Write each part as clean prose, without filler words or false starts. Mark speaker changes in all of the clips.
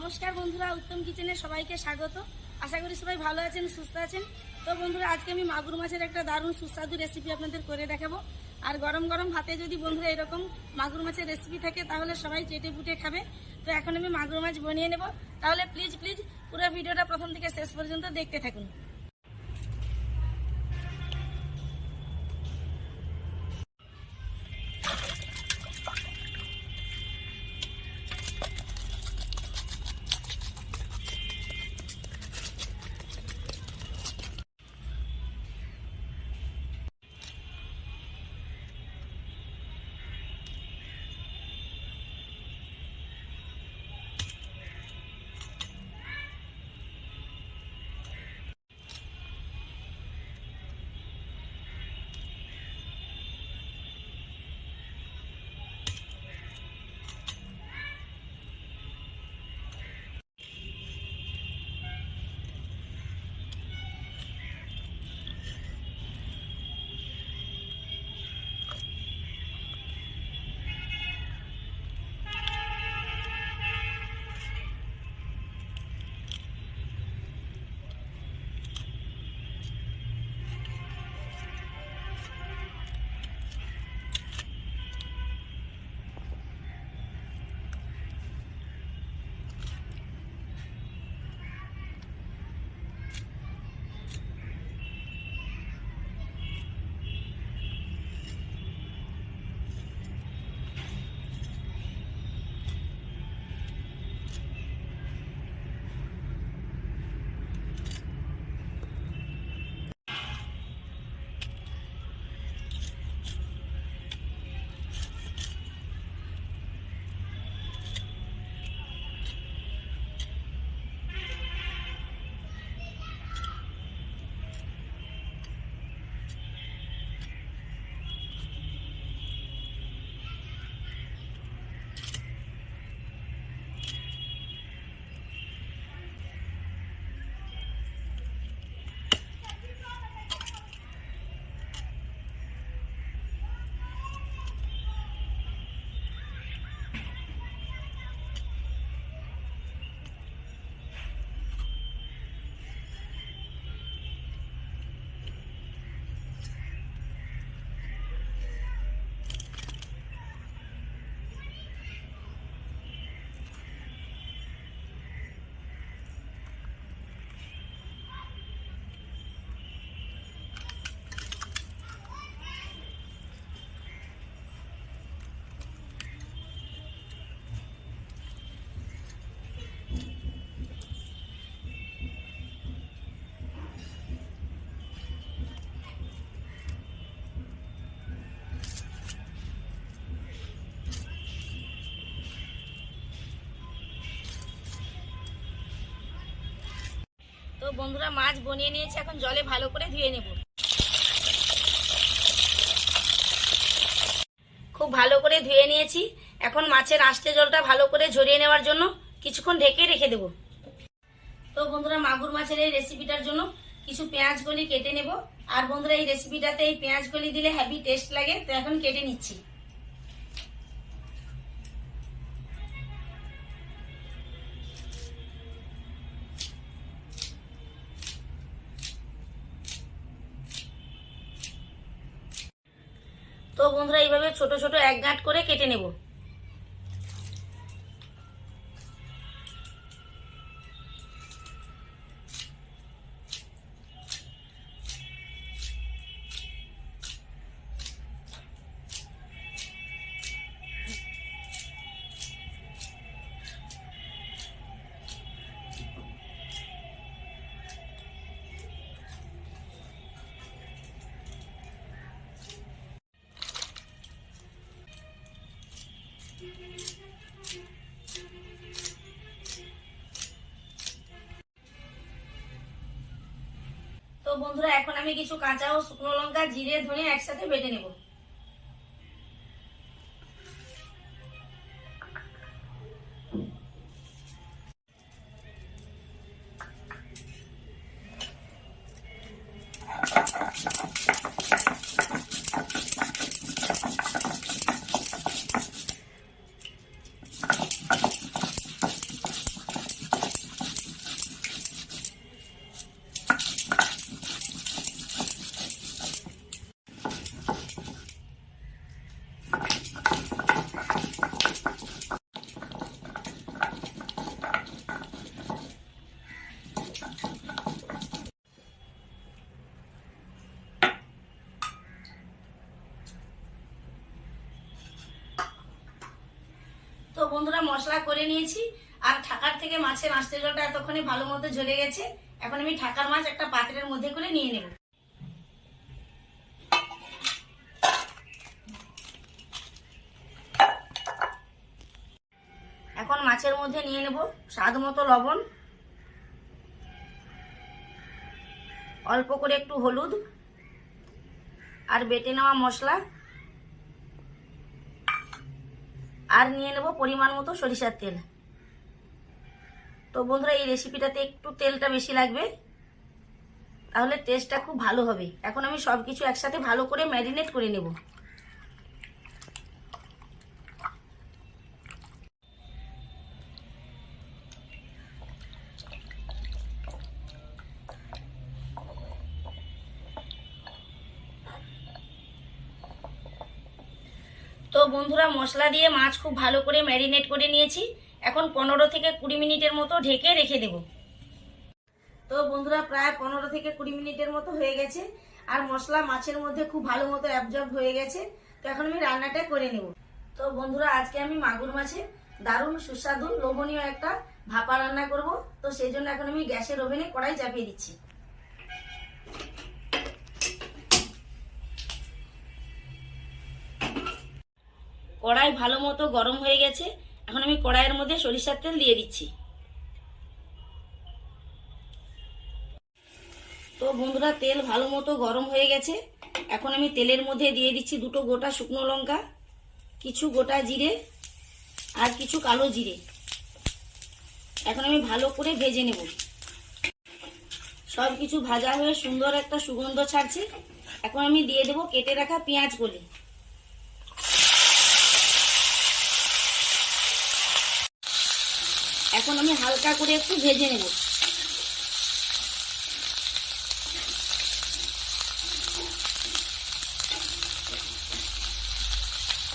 Speaker 1: नमस्कार बंधुरा उत्तम किचेने सबाइके स्वागत। आशा करी सबाई भालो आछेन सुस्थ आछेन। तो बंधुरा आज के आमि मागुर माछेर एकटा दारुण सुस्वादु रेसिपि आपनादेर करे देखाबो। और गरम गरम भाते यदि बंधुरा एरकम मागुर माछेर रेसिपि थाके ताहले सबाई चेटे पुटे खाबे। तो एखन आमि मागुर माछ बनिये नेब। ताहले प्लिज प्लिज पुरो भिडियोटा प्रथम थेके शेष पर्यन्त देखते थाकुन। तो बंधुरा माछ बनिए निয়েছি, এখন জলে ভালো করে ধুয়ে নেব। খুব ভালো করে ধুয়ে নিয়েছি। এখন মাছের আঁশটে জলটা ভালো করে ঝরিয়ে নেওয়ার জন্য কিছুক্ষণ ঢেকে রেখে দেব। তো বন্ধুরা মাগুর মাছের এই রেসিপিটার জন্য কিছু পেঁয়াজ কলি কেটে নেব। আর বন্ধুরা এই রেসিপিটাতে এই পেঁয়াজ কলি দিলে হেভি টেস্ট লাগে, তো এখন কেটে নিচ্ছি। তো বন্ধুরা এইভাবে ছোট ছোট এক গাঁট করে কেটে নেব। তো বন্ধুরা এখন আমি কিছু কাঁচা ও শুকনো লঙ্কা, জিরে, ধনে একসাথে বেটে নেব। বন্ধুরা মশলা করে নিয়েছি, আর ঢাকার থেকে মাছের আঁশতে জলটা এতক্ষণে ভালো মতো ঝরে গেছে। এখন আমি ঢাকার মাছ একটা পাত্রের মধ্যে করে নিয়ে নেব। এখন মাছের মধ্যে নিয়ে নেব স্বাদ মতো লবণ, অল্প করে একটু হলুদ, আর বেটে নেওয়া মশলা, আর নিয়ে নেব পরিমাণ মতো সরিষার তেল। তো বন্ধুরা এই রেসিপিটাতে একটু তেলটা বেশি লাগবে, তাহলে টেস্টটা খুব ভালো হবে। এখন আমি সবকিছু একসাথে ভালো করে ম্যারিনেট করে নেব। তো বন্ধুরা মশলা দিয়ে মাছ খুব ভালো করে ম্যারিনেট করে নিয়েছি। এখন 15 থেকে 20 মিনিটের মতো ঢেকে রেখে দেব। তো বন্ধুরা প্রায় 15 থেকে 20 মিনিটের মতো হয়ে গেছে, আর মশলা মাছের মধ্যে খুব ভালো মতো অ্যাবজর্ব হয়ে গেছে। তো এখন আমি রান্নাটা করে নেব। তো বন্ধুরা আজকে আমি মাগুর মাছের দারুণ সুস্বাদু লোভনীয় একটা ভাপা রান্না করব। তো সেই জন্য এখন আমি গ্যাসের ওভেনে কড়াই চাপিয়ে দিচ্ছি। কড়াই ভালো মতো গরম হয়ে গেছে। এখন আমি কড়াইয়ের মধ্যে সরিষার তেল দিয়ে দিচ্ছি। তো বন্ধুরা তেল ভালো মতো গরম হয়ে গেছে। এখন আমি তেলের মধ্যে দিয়ে দিচ্ছি 2টো গোটা শুকনো লঙ্কা, কিছু গোটা জিরে, আর কিছু কালো জিরে। এখন আমি ভালো করে ভেজে নেব। সব কিছু ভাজা হয়ে সুন্দর একটা সুগন্ধ ছাড়ছে। এখন আমি দিয়ে দেব কেটে রাখা পেঁয়াজ কলি। এখন আমি হালকা করে একটু ভেজে নেব।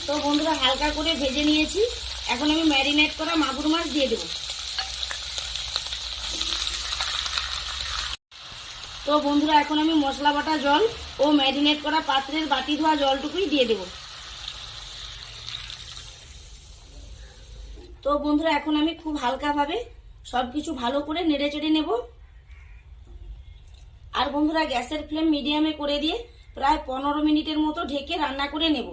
Speaker 1: তো বন্ধুরা হালকা করে ভেজে নিয়েছি। এখন আমি ম্যারিনেট করা মাগুর মাছ দিয়ে দেব। তো বন্ধুরা এখন আমি মশলা বাটা জল ও ম্যারিনেট করা পাত্রের বাটি ধোয়া জলটুকুই দিয়ে দেব। তো বন্ধুরা এখন আমি খুব হালকাভাবে সবকিছু ভালো করে নেড়ে চেড়ে নেব। আর বন্ধুরা গ্যাসের ফ্লেম মিডিয়ামে করে দিয়ে প্রায় 15 মিনিটের মতো ঢেকে রান্না করে নেব।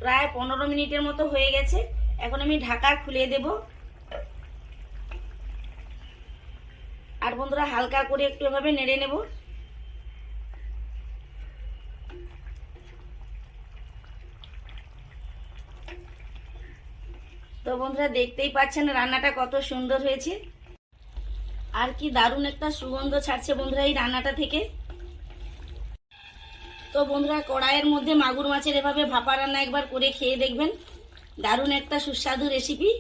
Speaker 1: প্রায় 15 মিনিটের মতো হয়ে গেছে। এখন আমি ঢাকা খুলে দেব। আর বন্ধুরা হালকা করে একটু এভাবে নেড়ে নেব। তো বন্ধুরা দেখতেই পাচ্ছেন রান্নাটা কত সুন্দর হয়েছে, আর কি দারুণ একটা সুগন্ধ ছাড়ছে বন্ধুরা এই রান্নাটা থেকে। তো বন্ধুরা কড়াইয়ের মধ্যে মাগুর মাছের এভাবে ভাপা রান্না একবার করে খেয়ে দেখবেন, দারুণ একটা সুস্বাদু রেসিপি।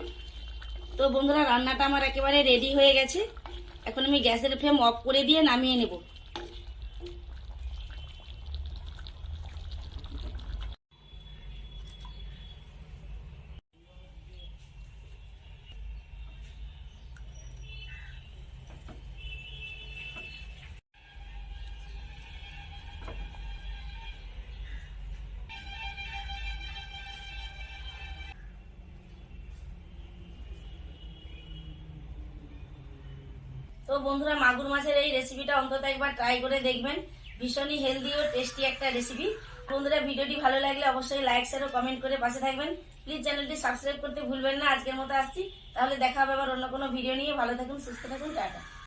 Speaker 1: তো বন্ধুরা রান্নাটা আমার একেবারে রেডি হয়ে গেছে। এখন আমি গ্যাসের ফ্লেম অফ করে দিয়ে নামিয়ে নেব। তো বন্ধুরা মাগুর মাছের এই রেসিপিটা অন্তত একবার ট্রাই করে দেখবেন, ভীষণই হেলদি ও টেস্টি একটা রেসিপি। বন্ধুরা ভিডিওটি ভালো লাগলে অবশ্যই লাইক শেয়ার ও কমেন্ট করে পাশে থাকবেন। প্লিজ চ্যানেলটি সাবস্ক্রাইব করতে ভুলবেন না। আজকের মতো আসছি, তাহলে দেখা হবে আবার অন্য কোনো ভিডিও নিয়ে। ভালো থাকুন, সুস্থ থাকুন, টাটা।